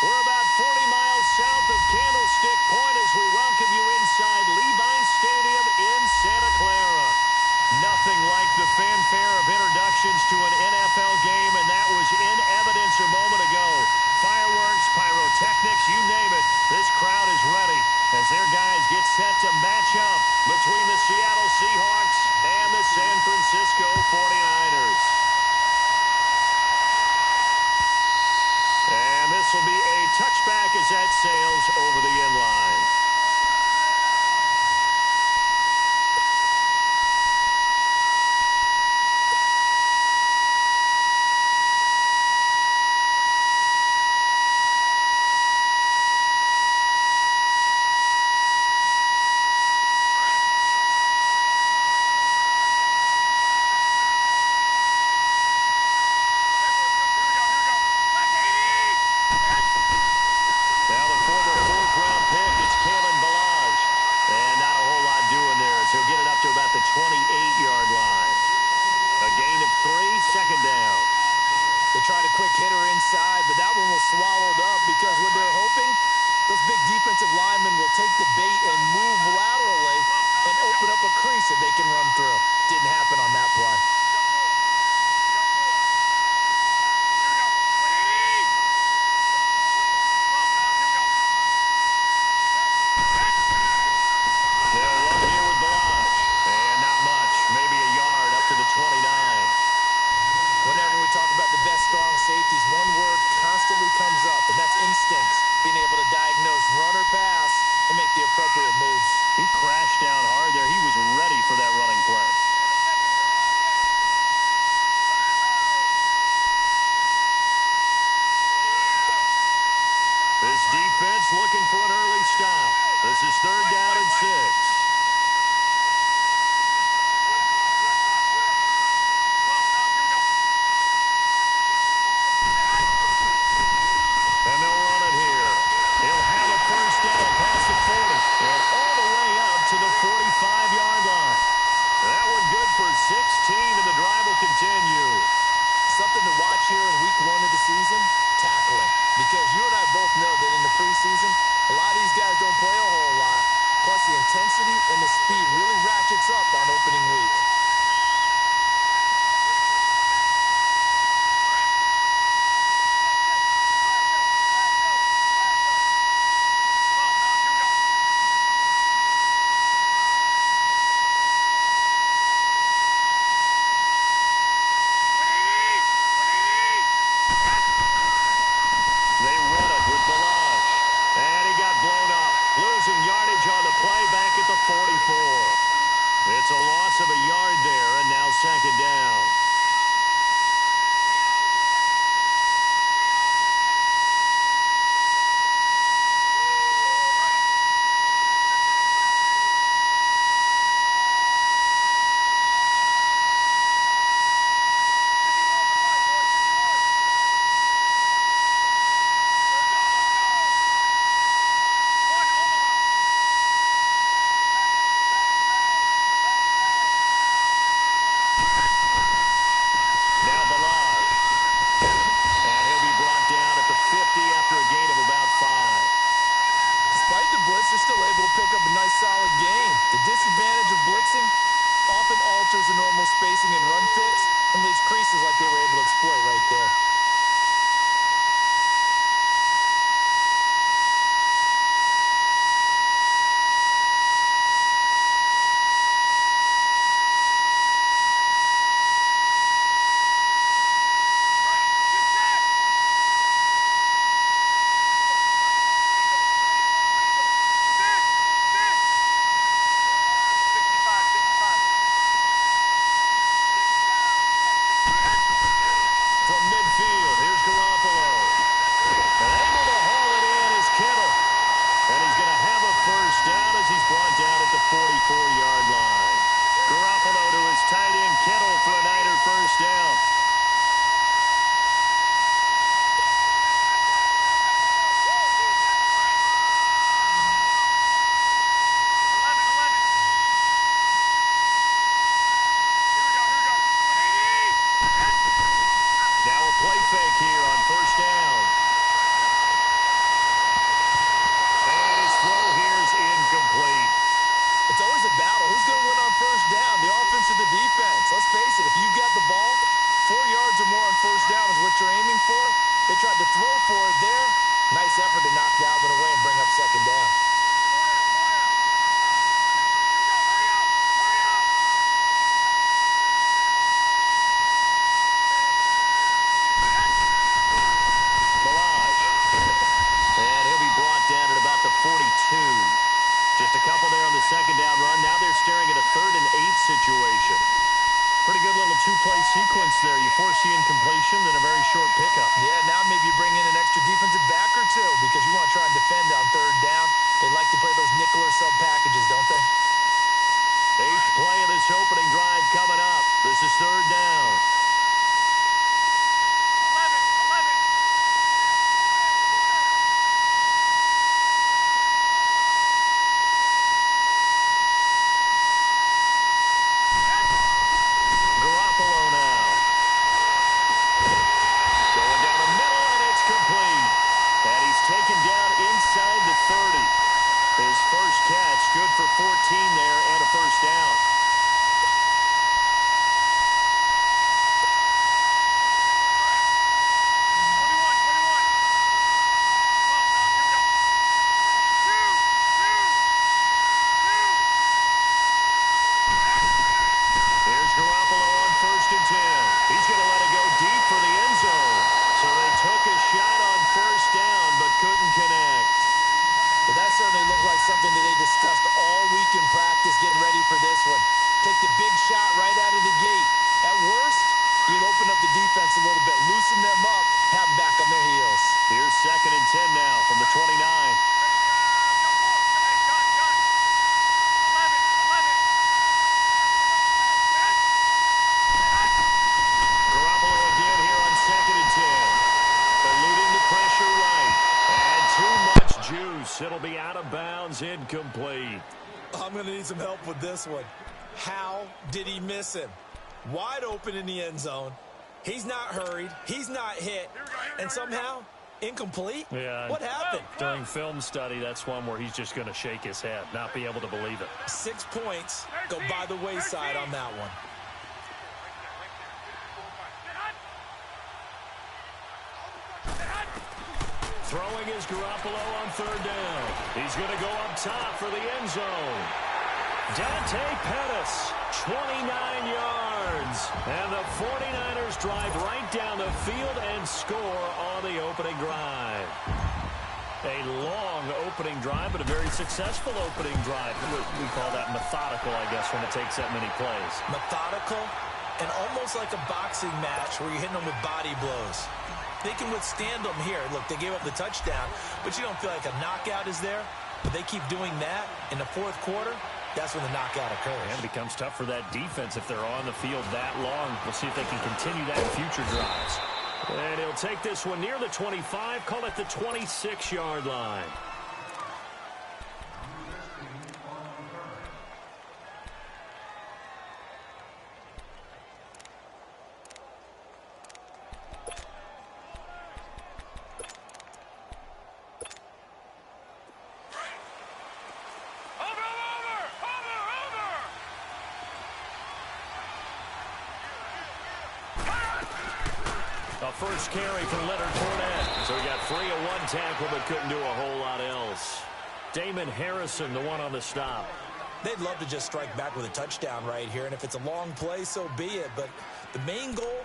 We're about 40 miles south of Candlestick Point as we welcome you inside Levi's Stadium in Santa Clara. Nothing like the fanfare of introductions to an NFL game, and that was in evidence a moment ago. Fireworks, pyrotechnics, you name it. This crowd is ready as their guys get set to match up between the Seattle Seahawks and the San Francisco 49ers. And this will be a touchback as that sails over the end line. He'll get it up to about the 28-yard line. A gain of 3, second down. They tried a quick hitter inside, but that one was swallowed up because what they're hoping, those big defensive linemen will take the bait and move laterally and open up a crease that they can run through. Didn't happen on that play. Whenever we talk about the best strong safeties, one word constantly comes up, and that's instincts. Being able to diagnose run or pass and make the appropriate moves. He crashed down hard there. He was ready for that running play. This defense looking for an early stop. This is 3rd down and 6. season? Tackling. Because you and I both know that in the preseason, a lot of these guys don't play a whole lot. Plus, the intensity and the speed really ratchets up on opening week. They run it with Balaj. And he got blown up. Losing yardage on the play back at the 44. It's a loss of a yard there, and now second down. Now Balaj. And he'll be brought down at the 50 after a gain of about 5. Despite the blitz, they're still able to pick up a nice, solid gain. The disadvantage of blitzing often alters the normal spacing and run fits and leaves creases like they were able to exploit right there. From midfield, here's Garoppolo. And able to haul it in is Kittle. And he's going to have a first down as he's brought down at the 44-yard line. Garoppolo to his tight end Kittle for a Niner first down. Now a play fake here on first down. And his throw here is incomplete. It's always a battle. Who's going to win on first down, the offense or the defense? Let's face it, if you got the ball, 4 yards or more on first down is what you're aiming for. They tried to throw for it there. Nice effort to knock that one away and bring up second down. Balaj. And he'll be brought down at about the 42. Just a couple there on the second down run. Now they're staring at a 3rd and 8 situation. Pretty good little two-play sequence there. You force the incompletion, then a very short pickup. Yeah, now maybe you bring in an extra defensive back or two because you want to try and defend on 3rd down. They like to play those nickel or sub packages, don't they? 8th play of this opening drive coming up. This is 3rd down. Garoppolo now. Going down the middle, and it's complete. And he's taken down inside the 30. His first catch, good for 14 there, and a first down. Here's Garoppolo on 1st and 10. He's going to let it go deep for the end zone. So they took a shot on first down, but couldn't connect. But that certainly looked like something that they discussed all week in practice getting ready for this one. Take the big shot right out of the gate. At worst, you'd open up the defense a little bit, loosen them up, have them back on their heels. Here's 2nd and 10 now from the 29. Garoppolo again here on 2nd and 10. Eluding the pressure right. And too much juice. It'll be out of bounds, incomplete. I'm going to need some help with this one. How did he miss him? Wide open in the end zone. He's not hurried. He's not hit. And somehow, incomplete? Yeah. What happened? During film study, that's one where he's just going to shake his head, not be able to believe it. 6 points go by the wayside on that one. Throwing is Garoppolo on third down. He's going to go up top for the end zone. Dante Pettis, 29 yards. And the 49ers drive right down the field and score on the opening drive. A long opening drive, but a very successful opening drive. We call that methodical, I guess, when it takes that many plays. Methodical and almost like a boxing match where you're hitting them with body blows. They can withstand them here. Look, they gave up the touchdown, but you don't feel like a knockout is there. But they keep doing that in the fourth quarter. That's when the knockout occurs. And it becomes tough for that defense if they're on the field that long. We'll see if they can continue that in future drives. And he'll take this one near the 25, call it the 26-yard line. First carry for Leonard Fournette. So he got 3 of 1 tackle, but couldn't do a whole lot else. Damon Harrison, the one on the stop. They'd love to just strike back with a touchdown right here, and if it's a long play, so be it. But the main goal,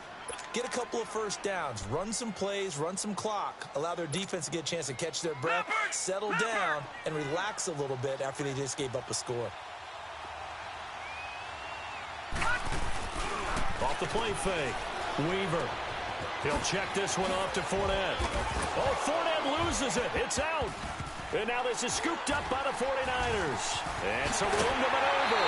get a couple of first downs, run some plays, run some clock, allow their defense to get a chance to catch their breath, settle down, and relax a little bit after they just gave up a score. Off the play fake. Weaver. He'll check this one off to Fournette. Oh, Fournette loses it. It's out. And now this is scooped up by the 49ers. And some room to maneuver.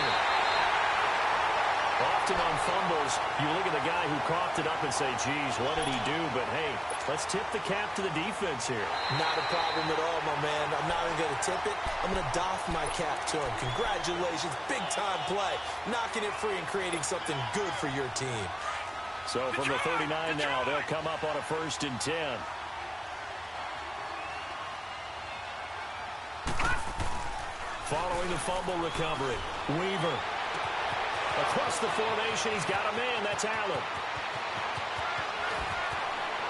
Often on fumbles, you look at the guy who coughed it up and say, geez, what did he do? But, hey, let's tip the cap to the defense here. Not a problem at all, my man. I'm not even going to tip it. I'm going to doff my cap to him. Congratulations. Big-time play. Knocking it free and creating something good for your team. So from the 39 now, they'll come up on a 1st and 10. Following the fumble recovery, Weaver. Across the formation, he's got a man. That's Allen.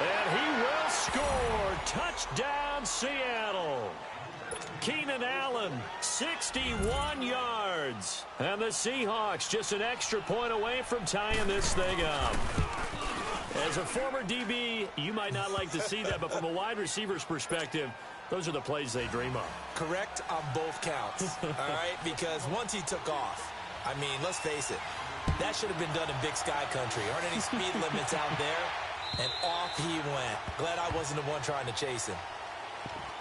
And he will score. Touchdown, Seattle. Keenan Allen, 61 yards. And the Seahawks just an extra point away from tying this thing up. As a former DB, you might not like to see that, but from a wide receiver's perspective, those are the plays they dream of. Correct on both counts, all right? Because once he took off, I mean, let's face it, that should have been done in Big Sky Country. Aren't any speed limits out there? And off he went. Glad I wasn't the one trying to chase him.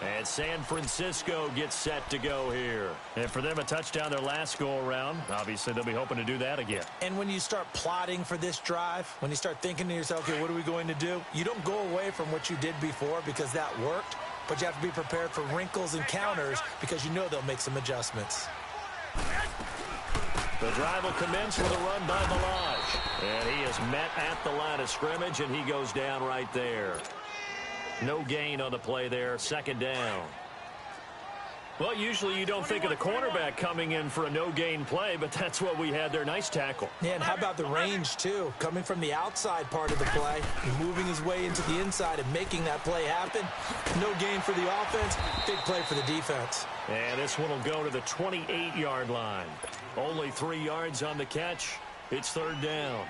And San Francisco gets set to go here. And for them, a touchdown their last go-around. Obviously, they'll be hoping to do that again. And when you start plotting for this drive, when you start thinking to yourself, okay, what are we going to do? You don't go away from what you did before because that worked, but you have to be prepared for wrinkles and counters because you know they'll make some adjustments. The drive will commence with a run by Malage. And he is met at the line of scrimmage, and he goes down right there. No gain on the play there, 2nd down. Well, usually you don't think of the cornerback coming in for a no-gain play, but that's what we had there. Nice tackle. Yeah, and how about the range, too? Coming from the outside part of the play, moving his way into the inside and making that play happen. No gain for the offense, big play for the defense. And this one will go to the 28-yard line. Only 3 yards on the catch. It's 3rd down.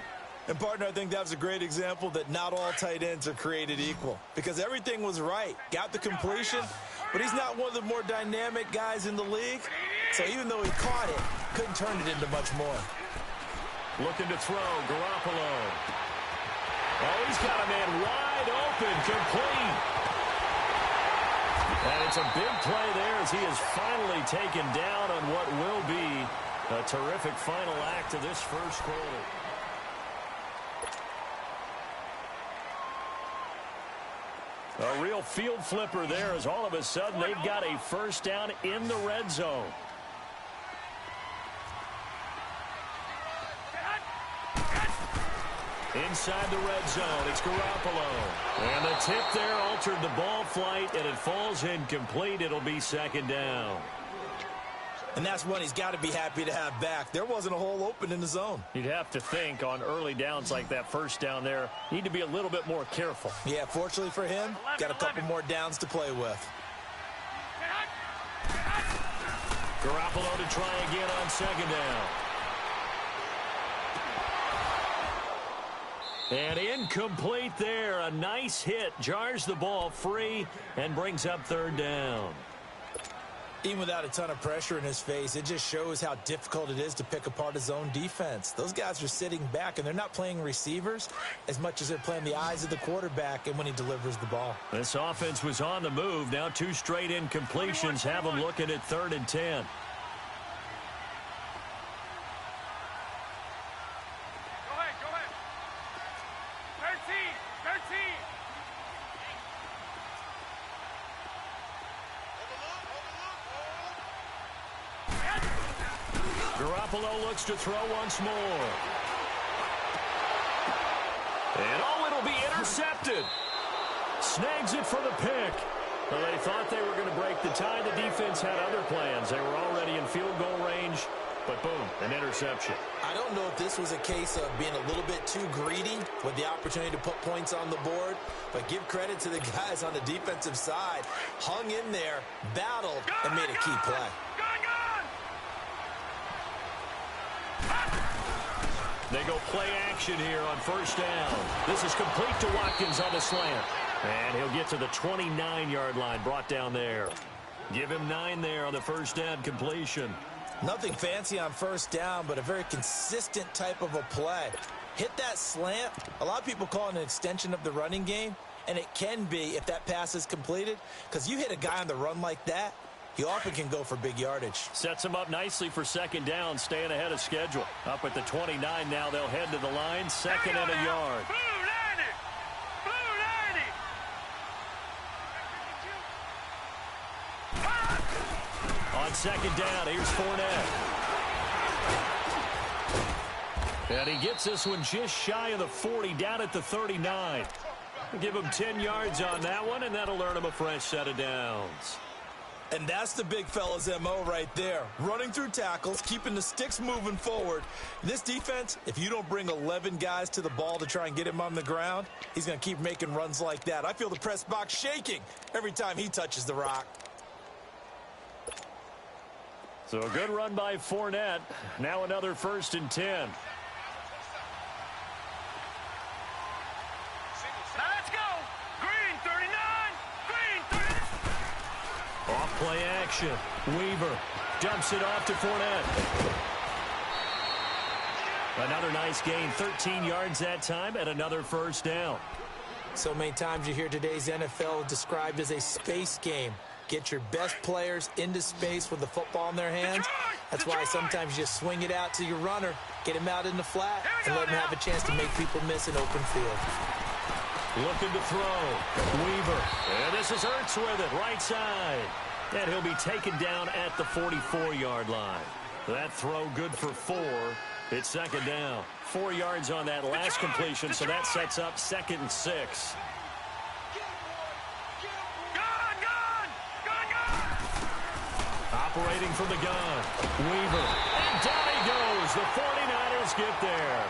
And, partner, I think that was a great example that not all tight ends are created equal because everything was right. Got the completion, but he's not one of the more dynamic guys in the league. So even though he caught it, couldn't turn it into much more. Looking to throw, Garoppolo. Oh, he's got a man wide open, complete. And it's a big play there as he is finally taken down on what will be a terrific final act of this first quarter. A real field flipper there as all of a sudden they've got a 1st down in the red zone. Inside the red zone, it's Garoppolo. And the tip there altered the ball flight, and it falls incomplete. It'll be second down. And that's one he's got to be happy to have back. There wasn't a hole open in the zone. You'd have to think on early downs like that first down there, need to be a little bit more careful. Yeah, fortunately for him, got a couple more downs to play with. Garoppolo to try again on second down. And incomplete there. A nice hit. Jars the ball free and brings up third down. Even without a ton of pressure in his face, it just shows how difficult it is to pick apart his own defense. Those guys are sitting back, and they're not playing receivers as much as they're playing the eyes of the quarterback and when he delivers the ball. This offense was on the move. Now 2 straight incompletions have them looking at 3rd and 10. Garoppolo looks to throw once more. And it'll be intercepted. Snags it for the pick. Well, they thought they were going to break the tie. The defense had other plans. They were already in field goal range, but boom, an interception. I don't know if this was a case of being a little bit too greedy with the opportunity to put points on the board, but give credit to the guys on the defensive side. Hung in there, battled, and made a key play. They go play action here on first down. This is complete to Watkins on the slant. And he'll get to the 29-yard line, brought down there. Give him 9 there on the first down completion. Nothing fancy on first down, but a very consistent type of a play. Hit that slant. A lot of people call it an extension of the running game, and it can be if that pass is completed, because you hit a guy on the run like that, he often can go for big yardage. Sets him up nicely for second down, staying ahead of schedule. Up at the 29 now, they'll head to the line, 2nd and a yard. On second down, here's Fournette. And he gets this one just shy of the 40, down at the 39. Give him 10 yards on that one, and that'll earn him a fresh set of downs. And that's the big fella's MO right there. Running through tackles, keeping the sticks moving forward. This defense, if you don't bring 11 guys to the ball to try and get him on the ground, he's going to keep making runs like that. I feel the press box shaking every time he touches the rock. So a good run by Fournette. Now another 1st and 10. Let's go. Green 39. Green 39. Off play action. Weaver dumps it off to Fournette. Another nice gain. 13 yards that time and another first down. So many times you hear today's NFL described as a space game. Get your best players into space with the football in their hands. That's why sometimes you just swing it out to your runner, get him out in the flat, and let him have a chance to make people miss an open field. Looking to throw. Weaver. And this is Ertz with it, right side. And he'll be taken down at the 44-yard line. That throw good for 4. It's second down. 4 yards on that last completion, so that sets up 2nd and 6. Operating from the gun. Weaver. And down he goes. The 49ers get there.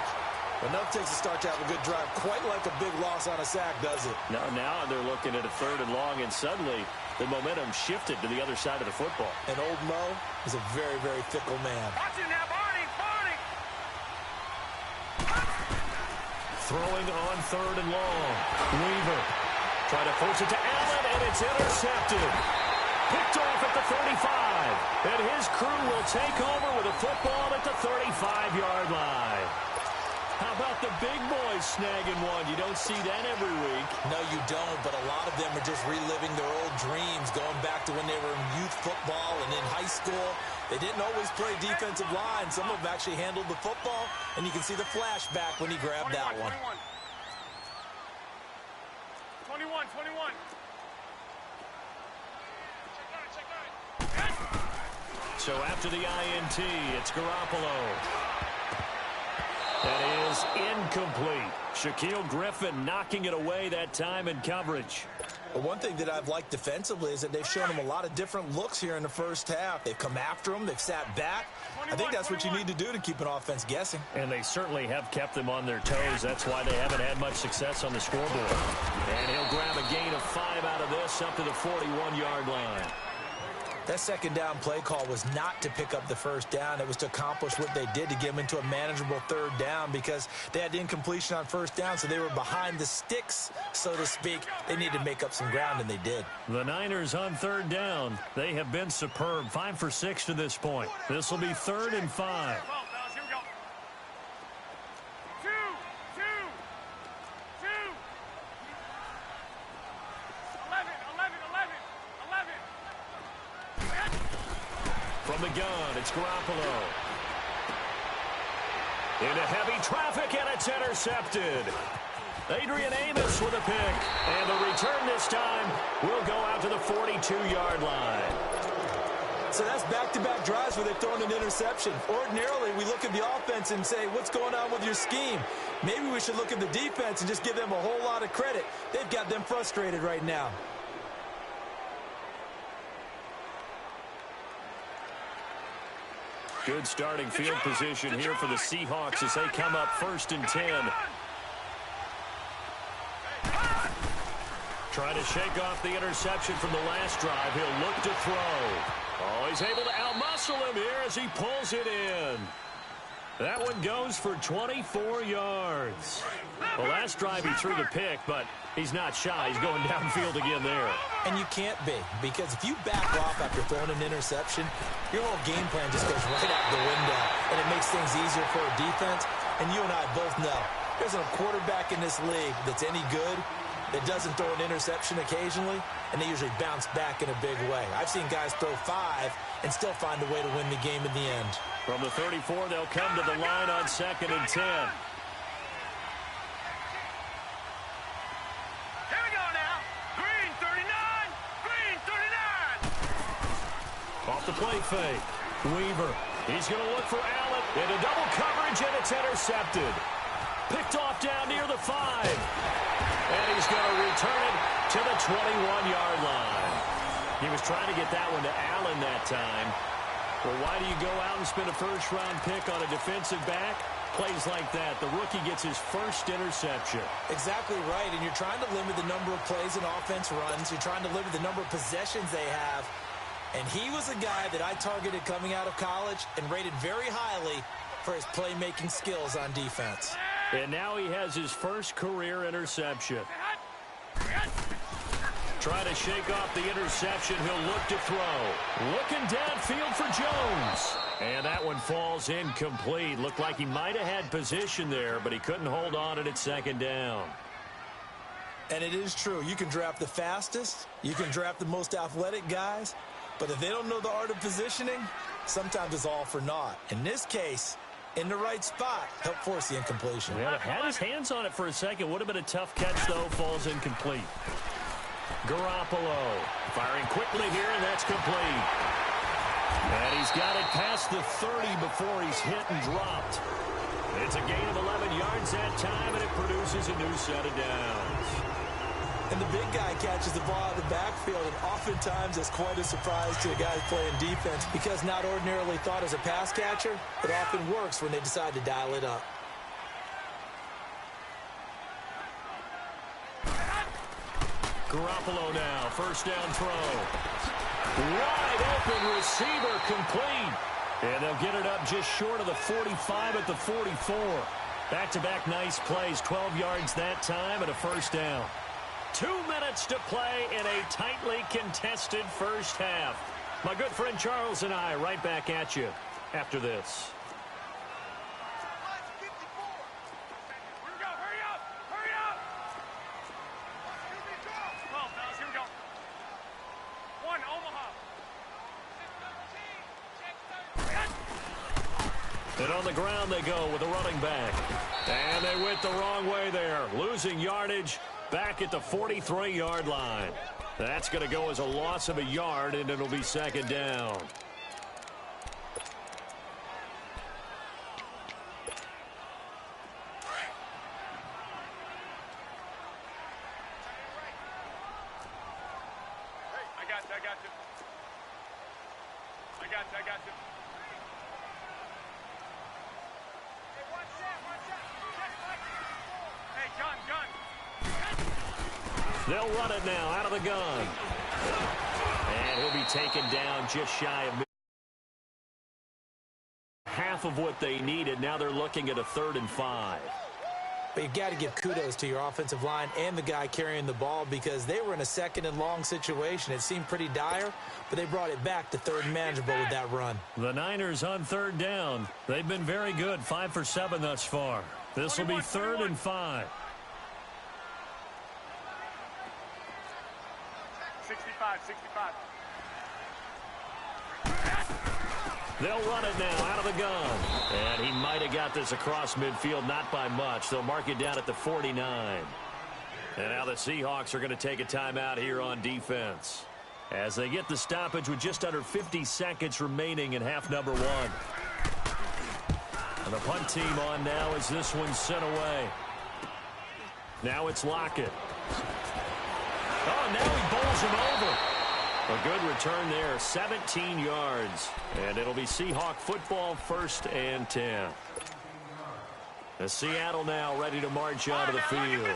Enough takes to start to have a good drive. Quite like a big loss on a sack, does it? Now they're looking at a 3rd and long, and suddenly the momentum shifted to the other side of the football. And old Mo is a very, very fickle man. Watch it now, Barney. Throwing on 3rd and long. Weaver. Try to force it to Allen, and it's intercepted. Picked off at the 35. And his crew will take over with a football at the 35-yard line. How about the big boys snagging one? You don't see that every week. No, you don't, but a lot of them are just reliving their old dreams, going back to when they were in youth football and in high school. They didn't always play defensive line. Some of them actually handled the football, and you can see the flashback when he grabbed that one. 21. So after the INT, it's Garoppolo. That is incomplete. Shaquille Griffin knocking it away that time in coverage. But one thing that I've liked defensively is that they've shown him a lot of different looks here in the first half. They've come after him. They've sat back. I think that's what you need to do to keep an offense guessing. And they certainly have kept them on their toes. That's why they haven't had much success on the scoreboard. And he'll grab a gain of 5 out of this up to the 41-yard line. That second down play call was not to pick up the first down. It was to accomplish what they did to get them into a manageable third down because they had incompletion on first down, so they were behind the sticks, so to speak. They needed to make up some ground, and they did. The Niners on third down. They have been superb. 5 for 6 to this point. This will be 3rd and 5. From the gun, it's Garoppolo. Into heavy traffic, and it's intercepted. Adrian Amos with a pick. And the return this time will go out to the 42-yard line. So that's back-to-back drives where they've thrown an interception. Ordinarily, we look at the offense and say, what's going on with your scheme? Maybe we should look at the defense and just give them a whole lot of credit. They've got them frustrated right now. Good starting field position here for the Seahawks as they come up 1st and 10. Trying to shake off the interception from the last drive. He'll look to throw. Oh, he's able to outmuscle him here as he pulls it in. That one goes for 24 yards. The last drive he threw the pick, but he's not shy. He's going downfield again there. And you can't be, because if you back off after throwing an interception, your whole game plan just goes right out the window, and it makes things easier for a defense. And you and I both know there's a quarterback in this league that's any good that doesn't throw an interception occasionally, and they usually bounce back in a big way. I've seen guys throw 5 and still find a way to win the game in the end. From the 34, they'll come to the line on 2nd and 10. Off the play fake. Weaver. He's going to look for Allen. Into double coverage, and it's intercepted. Picked off down near the 5. And he's going to return it to the 21-yard line. He was trying to get that one to Allen that time. Well, why do you go out and spend a first-round pick on a defensive back? Plays like that. The rookie gets his first interception. Exactly right, and you're trying to limit the number of plays and offense runs. You're trying to limit the number of possessions they have. And he was a guy that I targeted coming out of college and rated very highly for his playmaking skills on defense. And now he has his first career interception. Try to shake off the interception. He'll look to throw. Looking downfield for Jones. And that one falls incomplete. Looked like he might have had position there, but he couldn't hold on at 2nd down. And it is true. You can draft the fastest. You can draft the most athletic guys. But if they don't know the art of positioning, sometimes it's all for naught. In this case, in the right spot, help force the incompletion. Well, had his hands on it for a second. Would have been a tough catch, though. Falls incomplete. Garoppolo firing quickly here, and that's complete. And he's got it past the 30 before he's hit and dropped. It's a gain of 11 yards that time, and it produces a new set of downs. And the big guy catches the ball out of the backfield, and oftentimes it's quite a surprise to the guys playing defense because not ordinarily thought as a pass catcher, it often works when they decide to dial it up. Garoppolo now, first down throw. Wide open receiver complete. And they'll get it up just short of the 45 at the 44. Back-to-back nice plays, 12 yards that time and a first down. 2 minutes to play in a tightly contested first half. My good friend Charles and I right back at you after this. And on the ground they go with a running back. And they went the wrong way there, losing yardage back at the 43-yard line. That's going to go as a loss of a yard, and it'll be 2nd down. got you. I got you. I got you. Hey, watch out. Hey, gun. They'll run it now out of the gun. And he'll be taken down just shy of half of what they needed. Now they're looking at a 3rd and 5. But you've got to give kudos to your offensive line and the guy carrying the ball because they were in a 2nd and long situation. It seemed pretty dire, but they brought it back to 3rd and manageable with that run. The Niners on 3rd down. They've been very good, 5 for 7 thus far. This will be 3rd and 5. 65. They'll run it now out of the gun. And he might have got this across midfield, not by much. They'll mark it down at the 49. And now the Seahawks are going to take a timeout here on defense as they get the stoppage with just under 50 seconds remaining in half number 1. And the punt team on now as this one's sent away. Now it's Lockett. Oh, now he bowls him over. A good return there, 17 yards. And it'll be Seahawk football, 1st and 10. The Seattle now ready to march onto the field.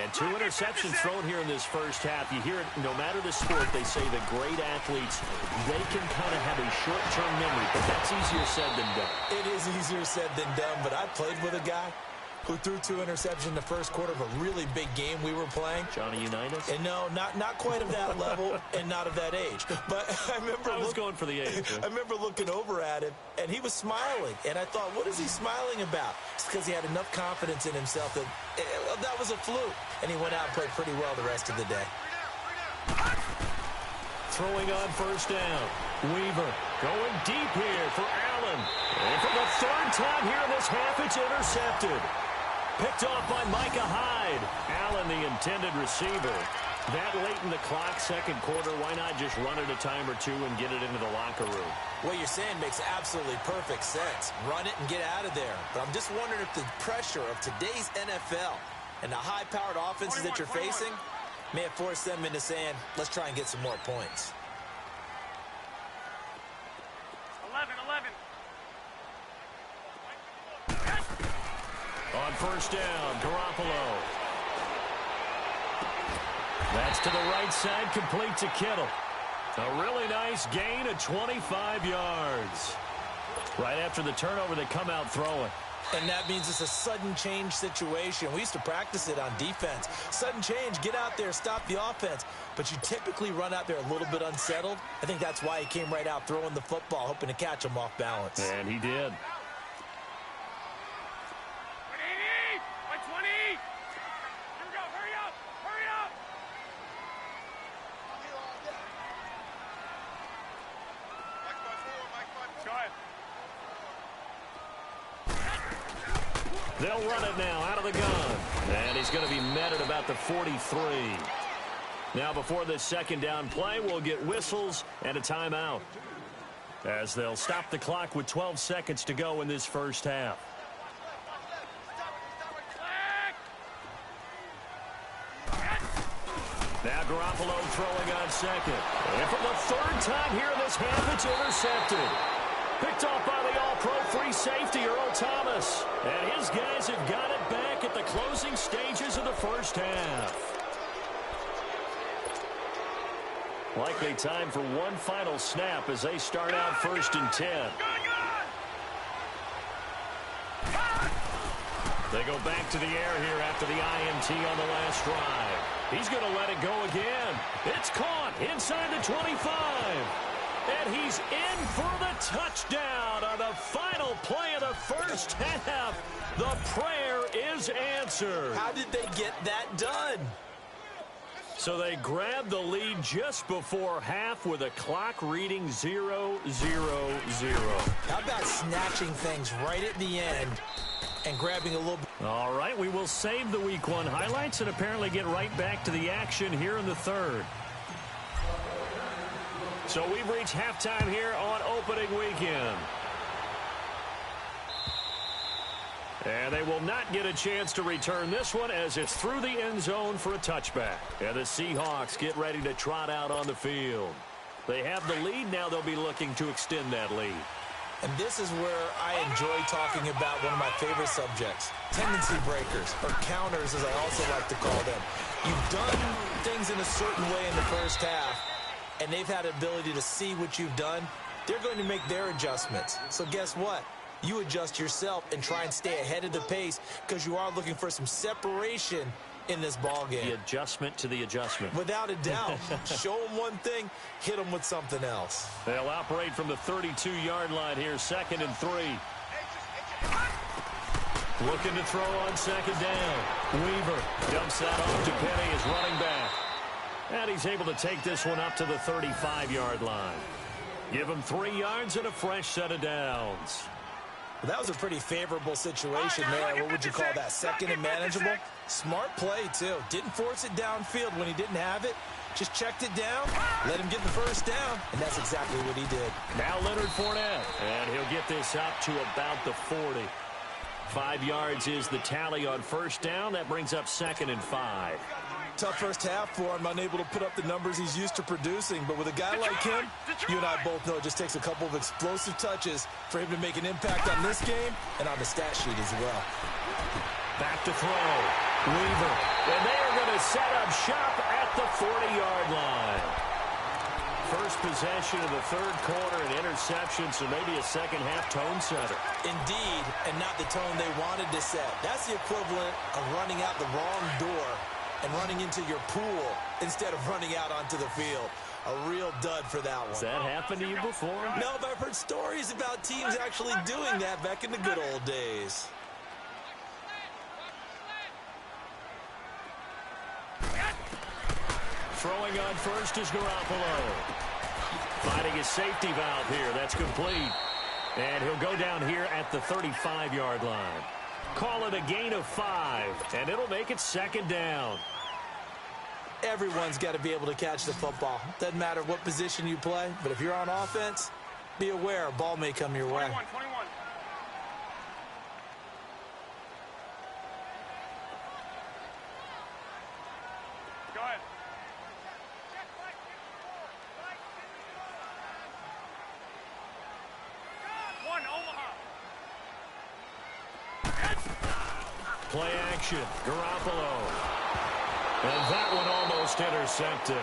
And 2 interceptions thrown here in this first half. You hear it, no matter the sport, they say that great athletes, they can kind of have a short-term memory, but that's easier said than done. It is easier said than done, but I played with a guy who threw 2 interceptions in the first quarter of a really big game we were playing. Johnny Unitas? And no, not quite of that level and not of that age. But I remember I was going for the age. I remember looking over at him, and he was smiling. And I thought, what is he smiling about? It's because he had enough confidence in himself that that was a fluke. And he went out and played pretty well the rest of the day. Throwing on 1st down. Weaver going deep here for Allen. And for the 3rd time here in this half, it's intercepted. Picked off by Micah Hyde. Allen, the intended receiver. That late in the clock, 2nd quarter, why not just run it a time or 2 and get it into the locker room? What you're saying makes absolutely perfect sense. Run it and get out of there. But I'm just wondering if the pressure of today's NFL and the high-powered offenses that you're facing may have forced them into saying, let's try and get some more points. 11. On 1st down, Garoppolo. That's to the right side, complete to Kittle. A really nice gain of 25 yards. Right after the turnover, they come out throwing. And that means it's a sudden change situation. We used to practice it on defense. Sudden change, get out there, stop the offense. But you typically run out there a little bit unsettled. I think that's why he came right out throwing the football, hoping to catch him off balance. And he did. 120. Here we go. Hurry up. Go ahead. They'll run it now out of the gun. And he's going to be met at about the 43. Now before this 2nd down play, we'll get whistles and a timeout, as they'll stop the clock with 12 seconds to go in this first half. Now Garoppolo throwing on 2nd. And for the 3rd time here in this half, it's intercepted. Picked off by the all-pro free safety, Earl Thomas. And his guys have got it back at the closing stages of the first half. Likely time for one final snap as they start out 1st and 10. They go back to the air here after the INT on the last drive. He's going to let it go again. It's caught inside the 25. And he's in for the touchdown on the final play of the first half. The prayer is answered. How did they get that done? So they grabbed the lead just before half with a clock reading 0-0-0. How about snatching things right at the end and grabbing a little bit? All right, we will save the Week 1 highlights and apparently get right back to the action here in the 3rd. So we've reached halftime here on opening weekend. And they will not get a chance to return this one as it's through the end zone for a touchback. And the Seahawks get ready to trot out on the field. They have the lead. Now they'll be looking to extend that lead. And this is where I enjoy talking about one of my favorite subjects, tendency breakers, or counters as I also like to call them. You've done things in a certain way in the first half, and they've had the ability to see what you've done. They're going to make their adjustments. So guess what? You adjust yourself and try and stay ahead of the pace because you are looking for some separation in this ball game. The adjustment to the adjustment. Without a doubt. Show them one thing, hit them with something else. They'll operate from the 32-yard line here, 2nd and 3. Looking to throw on 2nd down. Weaver dumps that off to Penny as running back. And he's able to take this one up to the 35-yard line. Give him 3 yards and a fresh set of downs. Well, that was a pretty favorable situation there. What would you call that? 2nd and manageable? Smart play, too. Didn't force it downfield when he didn't have it. Just checked it down, let him get the first down, and that's exactly what he did. Now Leonard Fournette, and he'll get this up to about the 40. 5 yards is the tally on first down. That brings up 2nd and 5. Tough first half for him, unable to put up the numbers he's used to producing. But with a guy like him, you and I both know it just takes a couple of explosive touches for him to make an impact on this game and on the stat sheet as well. Back to throw. Weaver. And they are going to set up shop at the 40-yard line. First possession of the third quarter, an interception, so maybe a second-half tone setter. Indeed, and not the tone they wanted to set. That's the equivalent of running out the wrong door and running into your pool instead of running out onto the field. A real dud for that one. Has that happened to you before? No, but I've heard stories about teams actually doing that back in the good old days. Throwing on first is Garoppolo. Finding his safety valve here. That's complete. And he'll go down here at the 35-yard line. Call it a gain of 5, and it'll make it 2nd down. Everyone's got to be able to catch the football. Doesn't matter what position you play, but if you're on offense, be aware a ball may come your way. 21. Go ahead. One, Omaha. Play action. Garoppolo. And that one almost intercepted.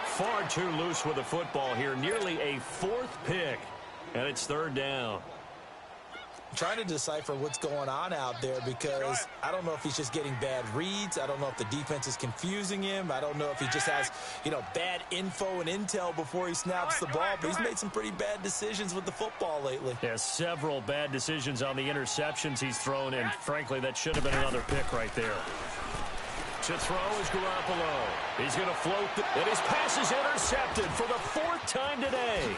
Far too loose with the football here. Nearly a 4th pick. And it's 3rd down. I'm trying to decipher what's going on out there because I don't know if he's just getting bad reads. I don't know if the defense is confusing him. I don't know if he just has, bad info and intel before he snaps the ball. But he's made some pretty bad decisions with the football lately. Yeah, several bad decisions on the interceptions he's thrown, and frankly, that should have been another pick right there. To throw is Garoppolo. He's going to float, and his pass is intercepted for the 4th time today.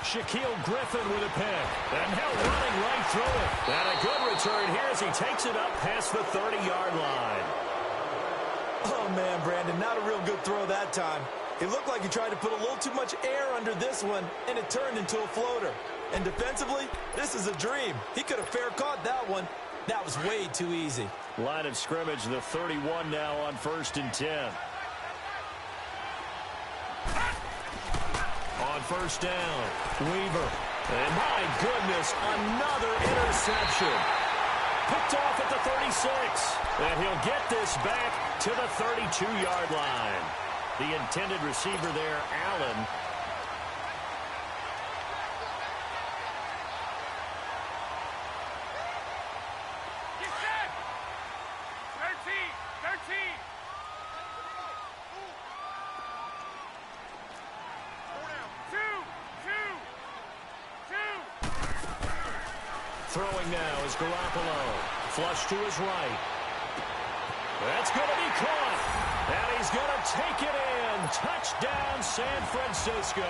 Shaquille Griffin with a pick, and now running right through it. And a good return here as he takes it up past the 30-yard line. Oh, man, Brandon, not a real good throw that time. It looked like he tried to put a little too much air under this one, and it turned into a floater. And defensively, this is a dream. He could have fair caught that one. That was way too easy. Line of scrimmage, the 31 now on 1st and 10. On 1st down, Weaver. And my goodness, another interception. Picked off at the 36. And he'll get this back to the 32-yard line. The intended receiver there, Allen. Get set. 13. Throwing now is Garoppolo. Flush to his right. That's going to be caught. And he's going to take it in. Touchdown, San Francisco.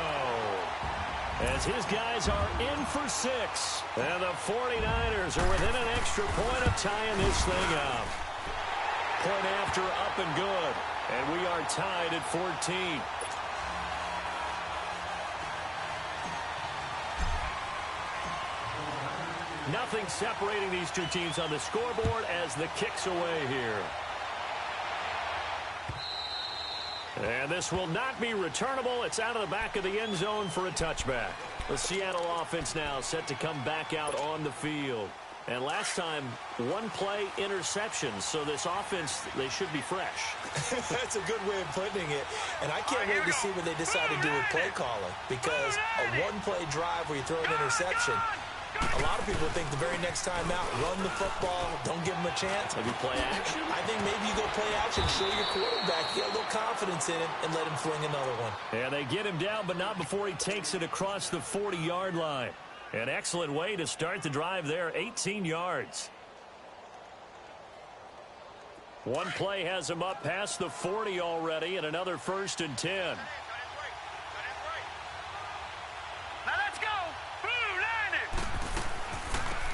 As his guys are in for 6. And the 49ers are within an extra point of tying this thing up. Point after up and good. And we are tied at 14. Nothing separating these two teams on the scoreboard as the kick's away here. And this will not be returnable. It's out of the back of the end zone for a touchback. The Seattle offense now set to come back out on the field. And last time, one play interception. So this offense, they should be fresh. That's a good way of putting it. And I can't wait to see what they decide to do with play calling. Because a one-play drive where you throw an interception, a lot of people think the very next time out, run the football, don't give them a chance. Maybe play action? I think maybe you go play action, show your quarterback, get a little confidence in him, and let him fling another one. Yeah, they get him down, but not before he takes it across the 40-yard line. An excellent way to start the drive there, 18 yards. One play has him up past the 40 already, and another 1st and 10.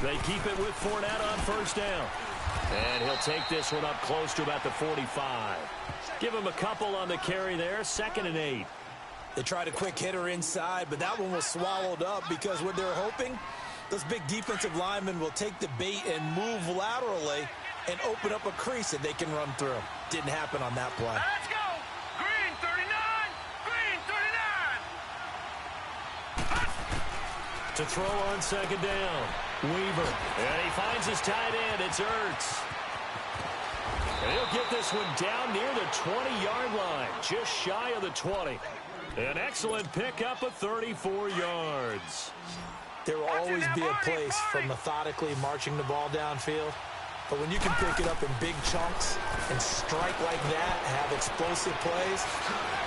They keep it with Fournette on 1st down. And he'll take this one up close to about the 45. Give him a couple on the carry there, 2nd and 8. They tried a quick hitter inside, but that one was swallowed up because what they're hoping, those big defensive linemen will take the bait and move laterally and open up a crease that they can run through. Didn't happen on that play. Let's go! Green 39! Green 39! To throw on 2nd down. Weaver. And he finds his tight end. It's Ertz. And he'll get this one down near the 20-yard line. Just shy of the 20. An excellent pickup of 34 yards. There will always be a place for methodically marching the ball downfield. But when you can pick it up in big chunks and strike like that, have explosive plays,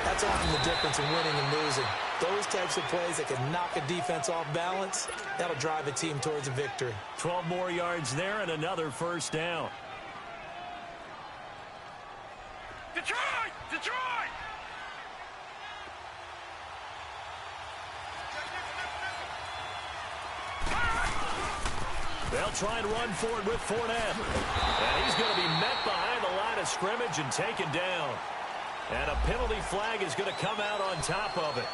that's often the difference in winning and losing. Those types of plays that can knock a defense off balance, that'll drive a team towards a victory. 12 more yards there and another 1st down. Detroit! Detroit! They'll try and run for it with Fournette. And he's going to be met behind the line of scrimmage and taken down. And a penalty flag is going to come out on top of it.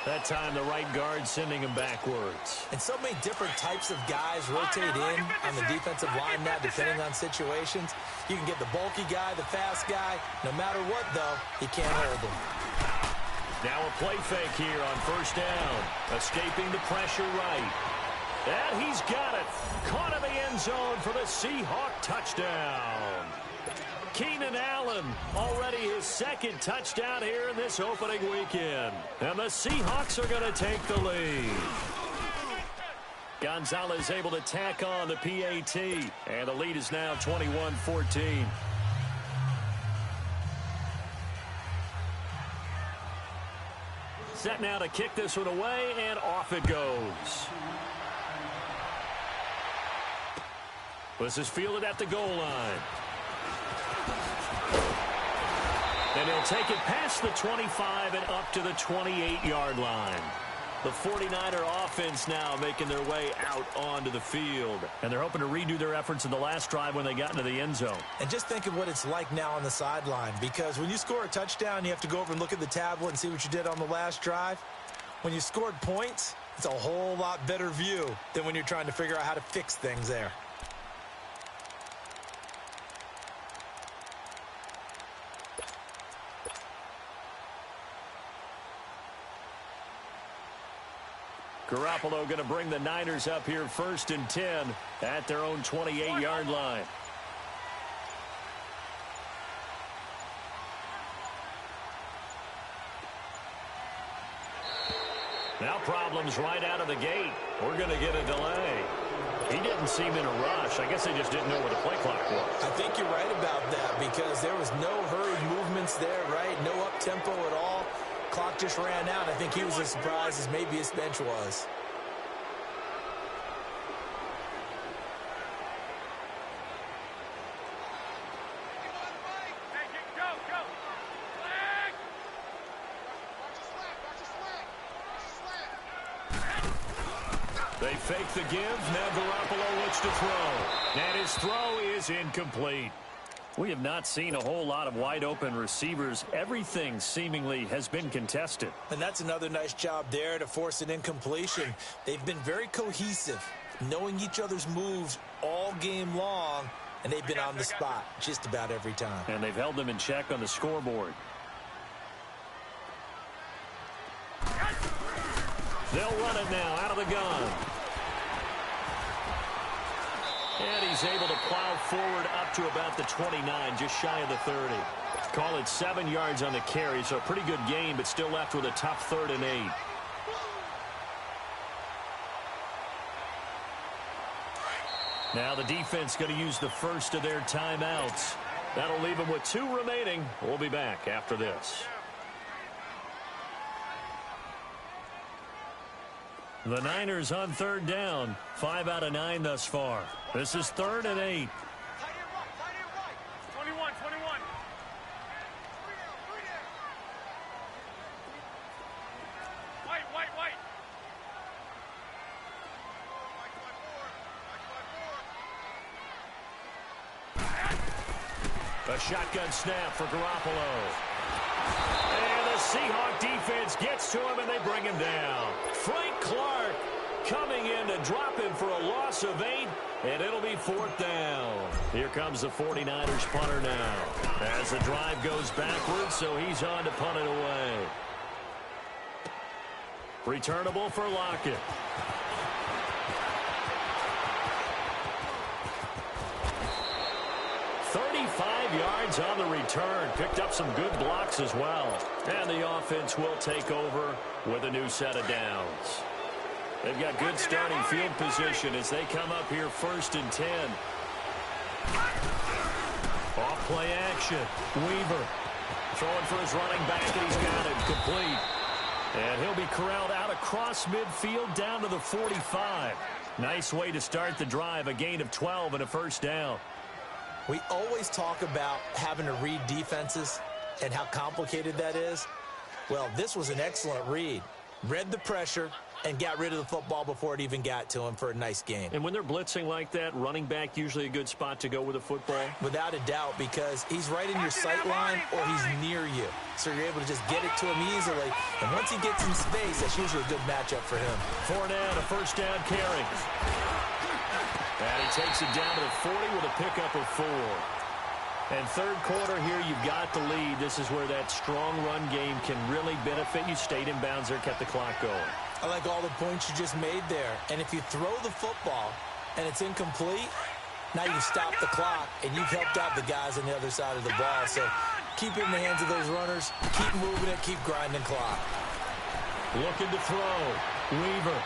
That time the right guard sending him backwards. And so many different types of guys rotate in on the defensive line now, depending on situations. You can get the bulky guy, the fast guy. No matter what, though, he can't hold him. Now a play fake here on 1st down. Escaping the pressure right. And he's got it. Caught in the end zone for the Seahawk touchdown. Keenan Allen, already his 2nd touchdown here in this opening weekend. And the Seahawks are going to take the lead. Gonzalez able to tack on the PAT. And the lead is now 21-14. Set now to kick this one away, and off it goes. This is fielded at the goal line. And he'll take it past the 25 and up to the 28-yard line. The 49er offense now making their way out onto the field. And they're hoping to redo their efforts in the last drive when they got into the end zone. And just think of what it's like now on the sideline. Because when you score a touchdown, you have to go over and look at the tablet and see what you did on the last drive. When you scored points, it's a whole lot better view than when you're trying to figure out how to fix things there. Garoppolo going to bring the Niners up here 1st and 10 at their own 28-yard line. Now problems right out of the gate. We're going to get a delay. He didn't seem in a rush. I guess they just didn't know where the play clock was. I think you're right about that because there was no hurried movements there, right? No up-tempo at all. Clock just ran out. I think he was as surprised as maybe his bench was. They fake the give. Now Garoppolo looks to throw. And his throw is incomplete. We have not seen a whole lot of wide-open receivers. Everything seemingly has been contested. And that's another nice job there to force an incompletion. They've been very cohesive. knowing each other's moves all game long, and they've been on the spot just about every time. And they've held them in check on the scoreboard. They'll run it now out of the gun. And he's able to plow forward up to about the 29, just shy of the 30. Call it 7 yards on the carry, so a pretty good gain, but still left with a tough 3rd and 8. Now the defense going to use the first of their timeouts. That'll leave them with 2 remaining. We'll be back after this. The Niners on 3rd down. 5 out of 9 thus far. This is 3rd and 8. 21, 21. White. A shotgun snap for Garoppolo. And the Seahawk defense gets to him, and they bring him down. Frank Clark coming in to drop him for a loss of 8, and it'll be 4th down. Here comes the 49ers punter now. As the drive goes backwards, so he's on to punt it away. Returnable for Lockett. Yards on the return. Picked up some good blocks as well. And the offense will take over with a new set of downs. They've got good starting field position as they come up here 1st and 10. Off play action. Weaver throwing for his running back, and he's got it complete. And he'll be corralled out across midfield down to the 45. Nice way to start the drive. A gain of 12 and a 1st down. We always talk about having to read defenses and how complicated that is. Well, this was an excellent read. Read the pressure and got rid of the football before it even got to him for a nice game. And when they're blitzing like that, running back usually a good spot to go with the football? Without a doubt, because he's right in your sight line or he's near you. So you're able to just get it to him easily. And once he gets in space, that's usually a good matchup for him. Fournette, a 1st down carry. And he takes it down to the 40 with a pickup of 4. And 3rd quarter here, you've got the lead. This is where that strong run game can really benefit you. Stayed in bounds there, kept the clock going. I like all the points you just made there. And if you throw the football and it's incomplete, now you stop the clock and you've helped out the guys on the other side of the ball. So keep it in the hands of those runners. Keep moving it. Keep grinding clock. Looking to throw. Weaver.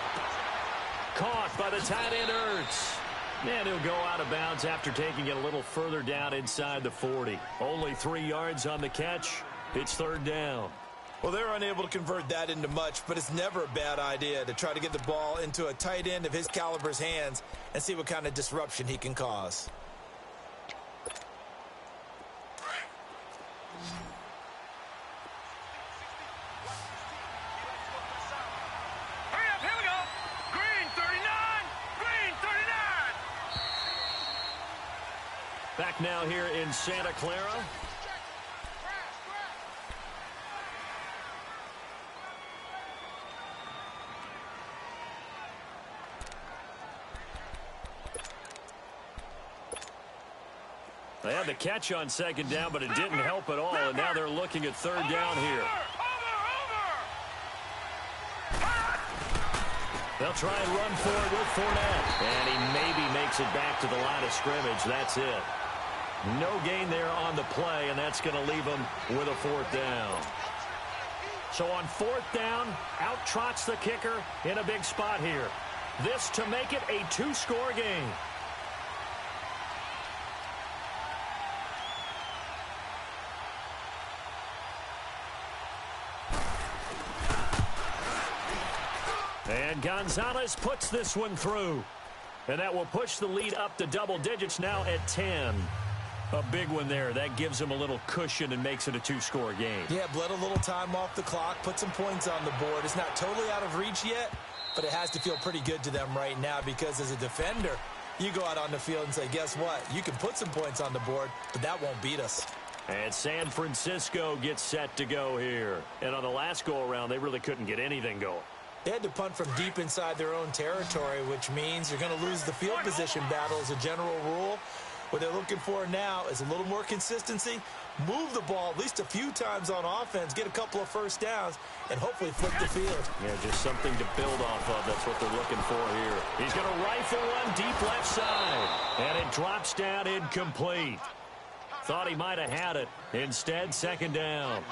Caught by the tight end, Ertz. And he'll go out of bounds after taking it a little further down inside the 40. Only 3 yards on the catch. It's 3rd down. Well, they're unable to convert that into much, but it's never a bad idea to try to get the ball into a tight end of his caliber's hands and see what kind of disruption he can cause. Back now here in Santa Clara. They had the catch on 2nd down, but it didn't help at all, and now they're looking at 3rd down here. They'll try and run for it with Fournette. And he maybe makes it back to the line of scrimmage. That's it. No gain there on the play, and that's going to leave him with a 4th down. So on 4th down, out trots the kicker in a big spot here. This to make it a 2-score game. And Gonzalez puts this one through. And that will push the lead up to double digits now at 10. A big one there. That gives them a little cushion and makes it a 2-score game. Yeah, bled a little time off the clock, put some points on the board. It's not totally out of reach yet, but it has to feel pretty good to them right now because as a defender, you go out on the field and say, guess what? You can put some points on the board, but that won't beat us. And San Francisco gets set to go here. And on the last go-around, they really couldn't get anything going. They had to punt from deep inside their own territory, which means you're going to lose the field position battle as a general rule. What they're looking for now is a little more consistency, move the ball at least a few times on offense, get a couple of first downs, and hopefully flip the field. Yeah, just something to build off of. That's what they're looking for here. He's going to rifle one deep left side, and it drops down incomplete. Thought he might have had it. Instead, second down.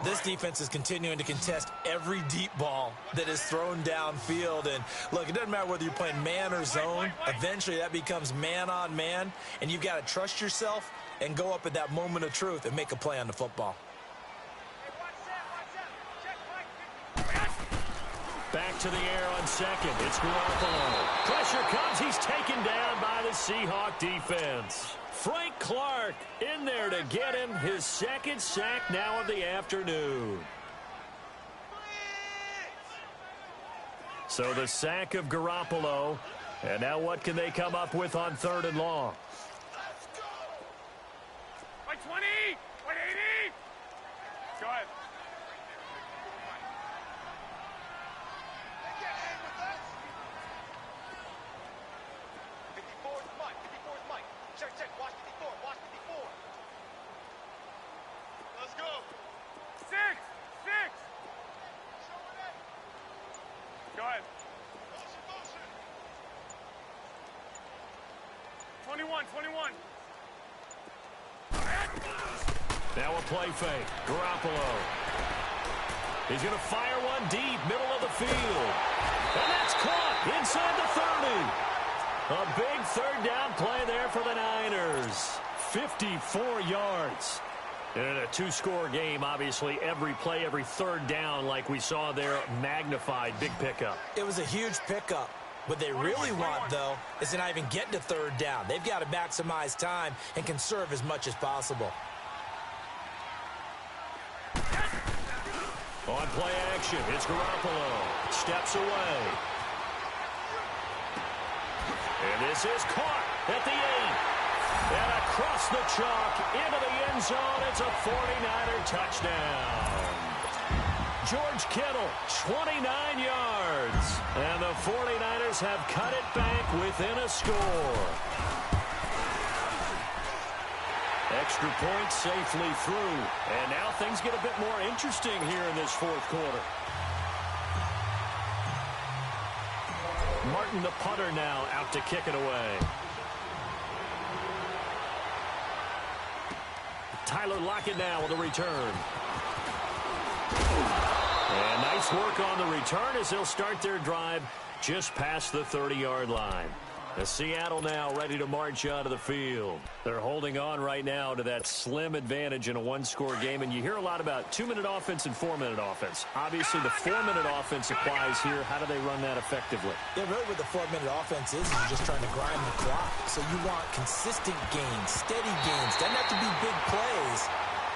This defense is continuing to contest every deep ball that is thrown downfield. And, look, it doesn't matter whether you're playing man or zone. Eventually, that becomes man-on-man, and you've got to trust yourself and go up at that moment of truth and make a play on the football. Back to the air on second. It's Garoppolo. Pressure comes. He's taken down by the Seahawk defense. Frank Clark in there to get him his second sack now of the afternoon. So the sack of Garoppolo. And now what can they come up with on third and long? By 20, 180. Go ahead. Six. Go ahead. 21. Now a play fake. Garoppolo. He's going to fire one deep, middle of the field. And that's caught inside the 30. A big third down play there for the Niners. 54 yards. And in a two-score game, obviously, every play, every third down, like we saw there, magnified, big pickup. It was a huge pickup. What they really want, though, is to not even get to third down. They've got to maximize time and conserve as much as possible. On play action, it's Garoppolo. Steps away. And this is caught at the 8. And across the chalk into the end zone, it's a 49er touchdown. George Kittle, 29 yards. And the 49ers have cut it back within a score. Extra point safely through. And now things get a bit more interesting here in this fourth quarter. Martin, the punter, now out to kick it away. Tyler Lockett now with a return. And nice work on the return as they'll start their drive just past the 30-yard line. The Seattle now ready to march out of the field. They're holding on right now to that slim advantage in a one-score game, and you hear a lot about 2-minute offense and 4-minute offense. Obviously, the 4-minute offense applies here. How do they run that effectively? Yeah, really what the 4-minute offense is you're just trying to grind the clock. So you want consistent gains, steady gains. Doesn't have to be big plays,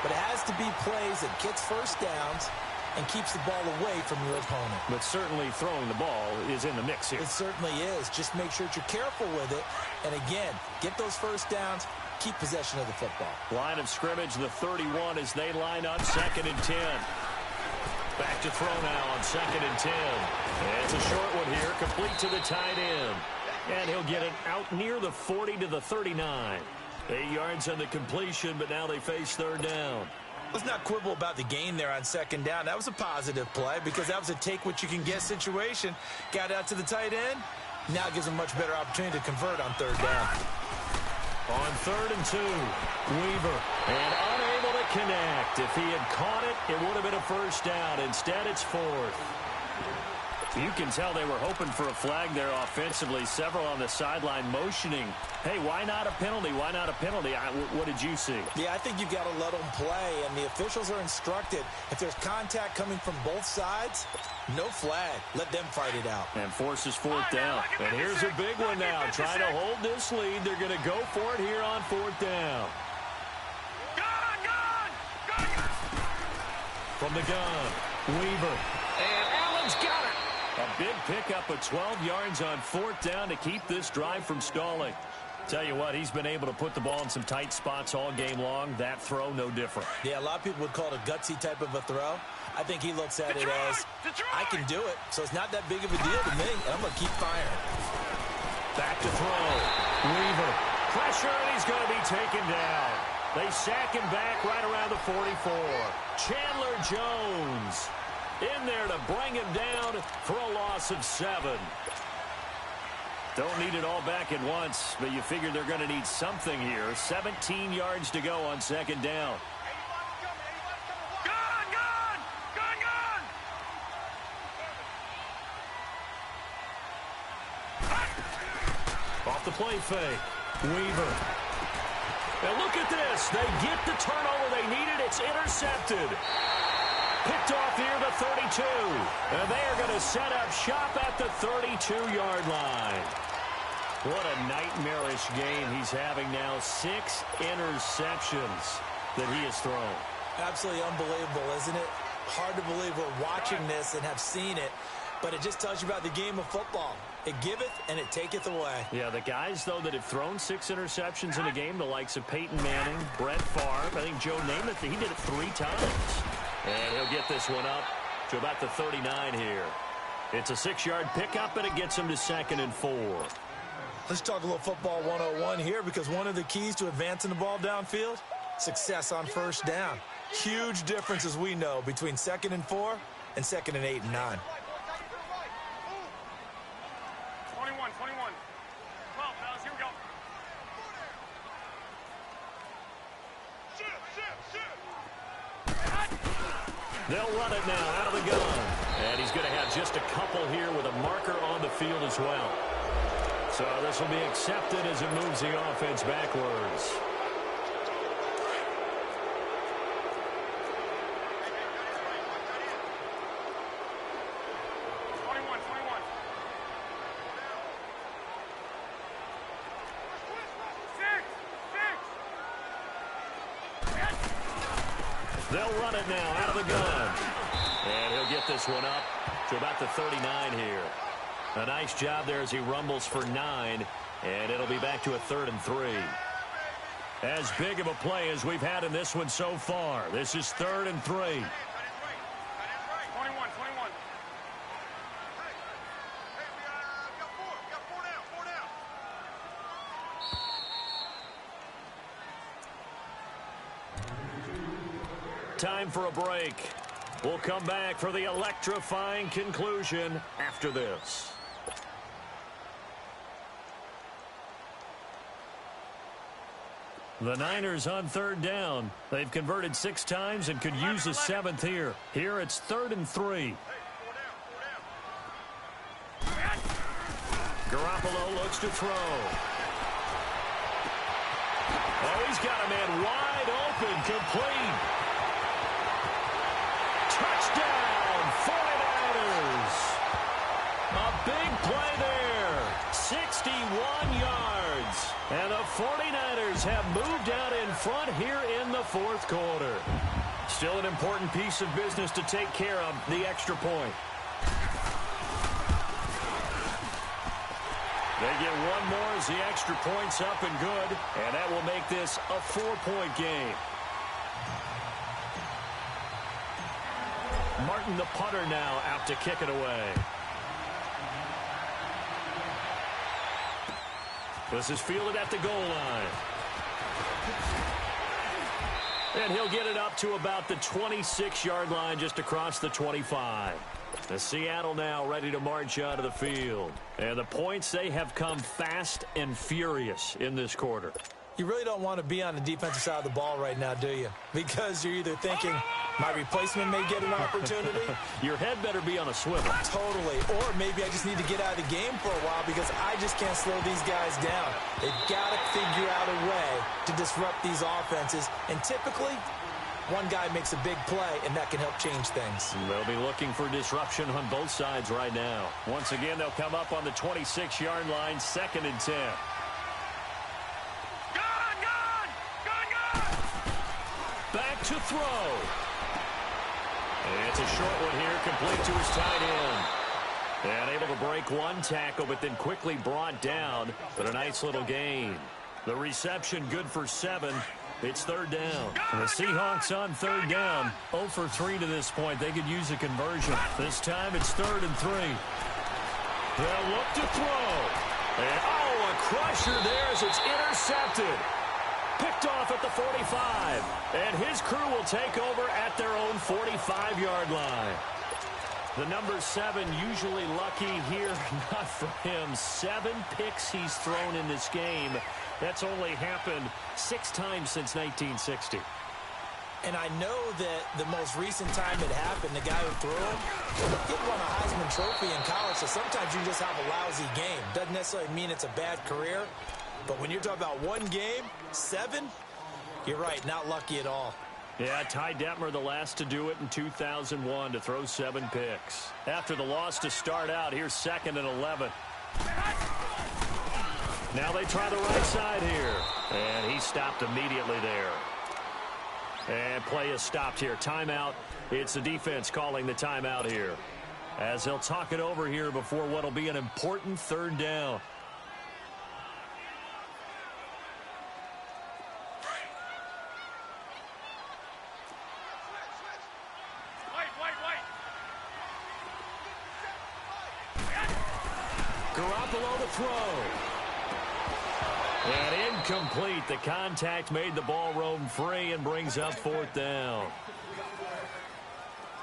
but it has to be plays that gets first downs and keeps the ball away from your opponent. But certainly throwing the ball is in the mix here. It certainly is. Just make sure that you're careful with it. And again, get those first downs, keep possession of the football. Line of scrimmage, the 31 as they line up, 2nd and 10. Back to throw now on 2nd and 10. And it's a short one here, complete to the tight end. And he'll get it out near the 40 to the 39. 8 yards on the completion, but now they face third down. Let's not quibble about the gain there on 2nd down. That was a positive play because that was a take-what-you-can-get situation. Got out to the tight end. Now gives them much better opportunity to convert on 3rd down. On 3rd and 2, Weaver. And unable to connect. If he had caught it, it would have been a first down. Instead, it's 4th. You can tell they were hoping for a flag there offensively. Several on the sideline motioning. Hey, why not a penalty? Why not a penalty? What did you see? Yeah, I think you've got to let them play, and the officials are instructed. If there's contact coming from both sides, no flag. Let them fight it out. And forces 4th down. And here's a big one now. Trying to hold this lead. They're going to go for it here on 4th down. Gun! From the gun, Weaver. And Allen's got it. A big pickup of 12 yards on 4th down to keep this drive from stalling. Tell you what, he's been able to put the ball in some tight spots all game long. That throw, no different. Yeah, a lot of people would call it a gutsy type of a throw. I think he looks at it as, I can do it, so it's not that big of a deal to me. I'm going to keep firing. Back to throw. Weaver. Pressure, and he's going to be taken down. They sack him back right around the 44. Chandler Jones in there to bring him down for a loss of 7. Don't need it all back at once, but you figure they're going to need something here. 17 yards to go on second down. Off the play fake. Weaver. And look at this. They get the turnover they needed. It's intercepted. Picked off near the 32. And they are going to set up shop at the 32-yard line. What a nightmarish game he's having now. 6 interceptions that he has thrown. Absolutely unbelievable, isn't it? Hard to believe we're watching this and have seen it, but it just tells you about the game of football. It giveth and it taketh away. Yeah, the guys, though, that have thrown 6 interceptions in a game, the likes of Peyton Manning, Brett Favre, I think Joe Namath, he did it 3 times. And he'll get this one up to about the 39 here. It's a 6-yard pickup, and it gets him to 2nd and 4. Let's talk a little football 101 here, because one of the keys to advancing the ball downfield, success on first down. Huge difference, as we know, between 2nd and 4 and 2nd and 8 and 9. 21. 12, fellas, here we go. They'll run it now out of the gun. And he's going to have just a couple here with a marker on the field as well. So this will be accepted as it moves the offense backwards. They'll run it now out of the gun. And he'll get this one up to about the 39 here. A nice job there as he rumbles for 9. And it'll be back to a 3rd and 3. As big of a play as we've had in this one so far. This is 3rd and 3. 21. Time for a break. We'll come back for the electrifying conclusion after this. The Niners on 3rd down. They've converted 6 times and could use a 7th here. Here it's 3rd and 3. Garoppolo looks to throw. Oh, he's got a man wide open, complete. Touchdown, 49ers. A big play there. 61 yards. And the 49ers have moved out in front here in the 4th quarter. Still an important piece of business to take care of, the extra point. They get one more as the extra point's up and good. And that will make this a 4-point game. Martin, the punter, now out to kick it away. This is fielded at the goal line. And he'll get it up to about the 26-yard line, just across the 25. The Seattle now ready to march out of the field. And the points, they have come fast and furious in this quarter. You really don't want to be on the defensive side of the ball right now, do you? Because you're either thinking, my replacement may get an opportunity. Your head better be on a swivel. Totally. Or maybe I just need to get out of the game for a while because I just can't slow these guys down. They've got to figure out a way to disrupt these offenses. And typically, one guy makes a big play, and that can help change things. They'll be looking for disruption on both sides right now. Once again, they'll come up on the 26-yard line, 2nd and 10. Back to throw. And it's a short one here, complete to his tight end. And able to break one tackle, but then quickly brought down. But a nice little gain. The reception good for 7. It's third down. And the Seahawks on third down. 0 for 3 to this point. They could use a conversion. This time it's 3rd and 3. They'll look to throw. And, a crusher there as it's intercepted. Picked off at the 45. And his crew will take over at their own 45-yard line. The number 7 usually lucky here. Not for him. 7 picks he's thrown in this game. That's only happened 6 times since 1960. And I know that the most recent time it happened, the guy who threw him, he won a Heisman Trophy in college, so sometimes you just have a lousy game. Doesn't necessarily mean it's a bad career, but when you're talking about one game, 7, you're right, not lucky at all. Yeah, Ty Detmer the last to do it in 2001 to throw 7 picks. After the loss to start out, here's 2nd and 11. Now they try the right side here. And he stopped immediately there. And play is stopped here. Timeout. It's the defense calling the timeout here. As they'll talk it over here before what'll be an important third down. Garoppolo to throw. And incomplete. The contact made the ball roam free and brings up 4th down.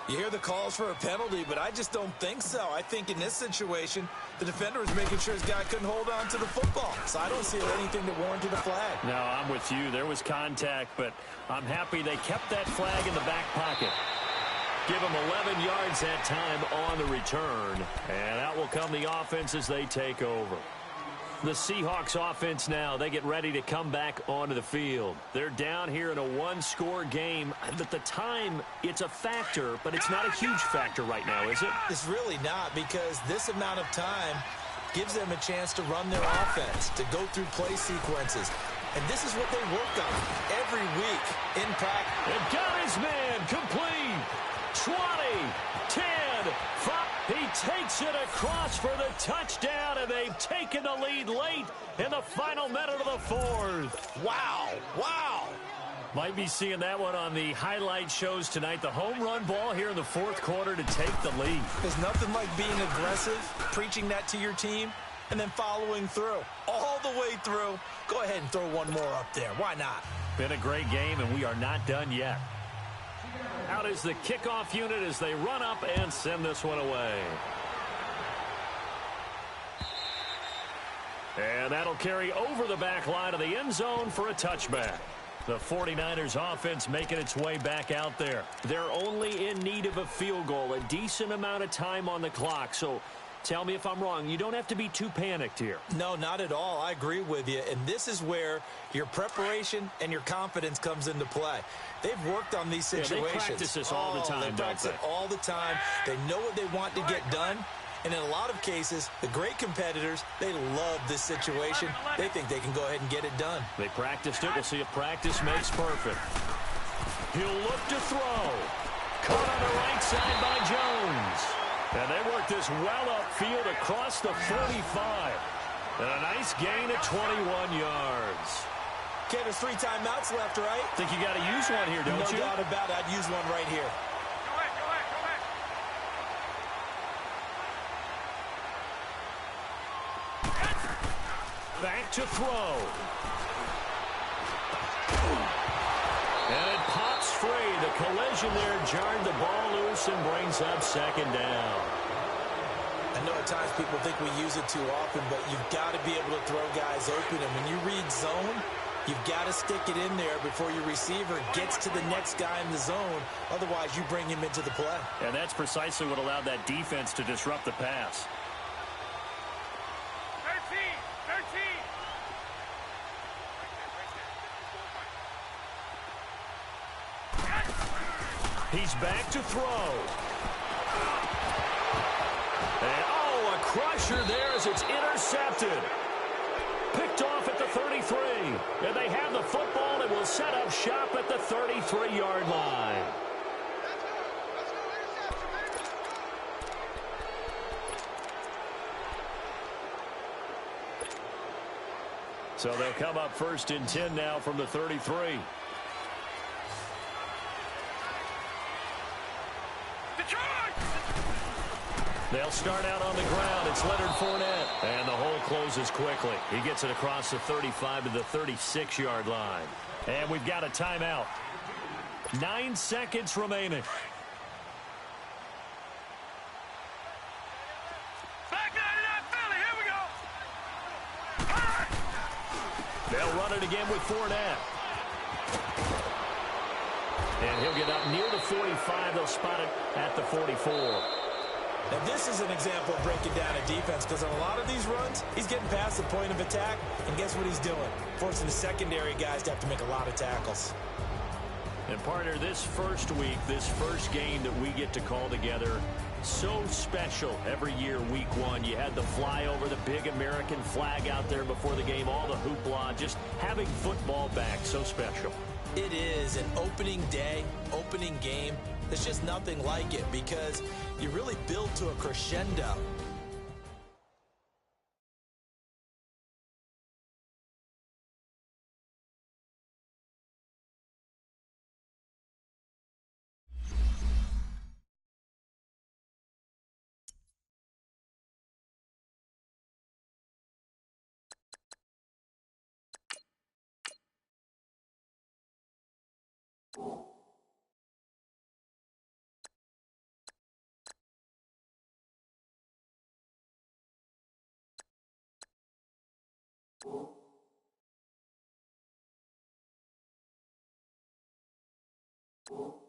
You hear the calls for a penalty, but I just don't think so. I think in this situation, the defender was making sure his guy couldn't hold on to the football. So I don't see anything that warranted a flag. No, I'm with you. There was contact, but I'm happy they kept that flag in the back pocket. Give them 11 yards that time on the return. And out will come the offense as they take over. The Seahawks offense now, they get ready to come back onto the field. They're down here in a 1-score game. At the time, it's a factor, but it's not a huge factor right now, is it? It's really not, because this amount of time gives them a chance to run their offense, to go through play sequences. And this is what they work on every week in practice. And got his man complete. 20, 10, 5. He takes it across for the touchdown, and they've taken the lead late in the final minute of the 4th. Wow. Wow. Might be seeing that one on the highlight shows tonight. The home run ball here in the 4th quarter to take the lead. There's nothing like being aggressive, preaching that to your team, and then following through. All the way through. Go ahead and throw one more up there. Why not? Been a great game, and we are not done yet. Out is the kickoff unit as they run up and send this one away. And that'll carry over the back line of the end zone for a touchback. The 49ers offense making its way back out there. They're only in need of a field goal, a decent amount of time on the clock. So tell me if I'm wrong. You don't have to be too panicked here. No, not at all. I agree with you. And this is where your preparation and your confidence comes into play. They've worked on these situations. They practice this all the time, They practice it all the time. They know what they want to get done. And in a lot of cases, the great competitors, they love this situation. They think they can go ahead and get it done. They practiced it. We'll see if practice makes perfect. He'll look to throw. Caught on the right side by Jones. And they work this well upfield across the 45. And a nice gain at 21 yards. Okay, there's 3 timeouts left, right? Think you got to use one here, don't you? No doubt about it. I'd use one right here. Back to throw. And it pops free. The collision there jarred the ball loose and brings up 2nd down. I know at times people think we use it too often, but you've got to be able to throw guys open. And when you read zone, you've got to stick it in there before your receiver gets to the next guy in the zone. Otherwise, you bring him into the play. And that's precisely what allowed that defense to disrupt the pass. 13. He's back to throw. And, a crusher there as it's intercepted. Picked off at the 33. And they have the football and will set up shop at the 33-yard line. So they'll come up 1st and 10 now from the 33. They'll start out on the ground. It's Leonard Fournette. And the hole closes quickly. He gets it across the 35 to the 36-yard line. And we've got a timeout. 9 seconds remaining. Back 99 Philly, here we go. They'll run it again with Fournette. And he'll get up near the 45. They'll spot it at the 44. Now, this is an example of breaking down a defense, because on a lot of these runs, he's getting past the point of attack, and guess what he's doing? Forcing the secondary guys to have to make a lot of tackles. And, partner, this first week, this first game that we get to call together, so special every year, week 1. You had the flyover, the big American flag out there before the game, all the hoopla, just having football back, so special. It is an opening day, opening game. There's just nothing like it, because you really build to a crescendo. You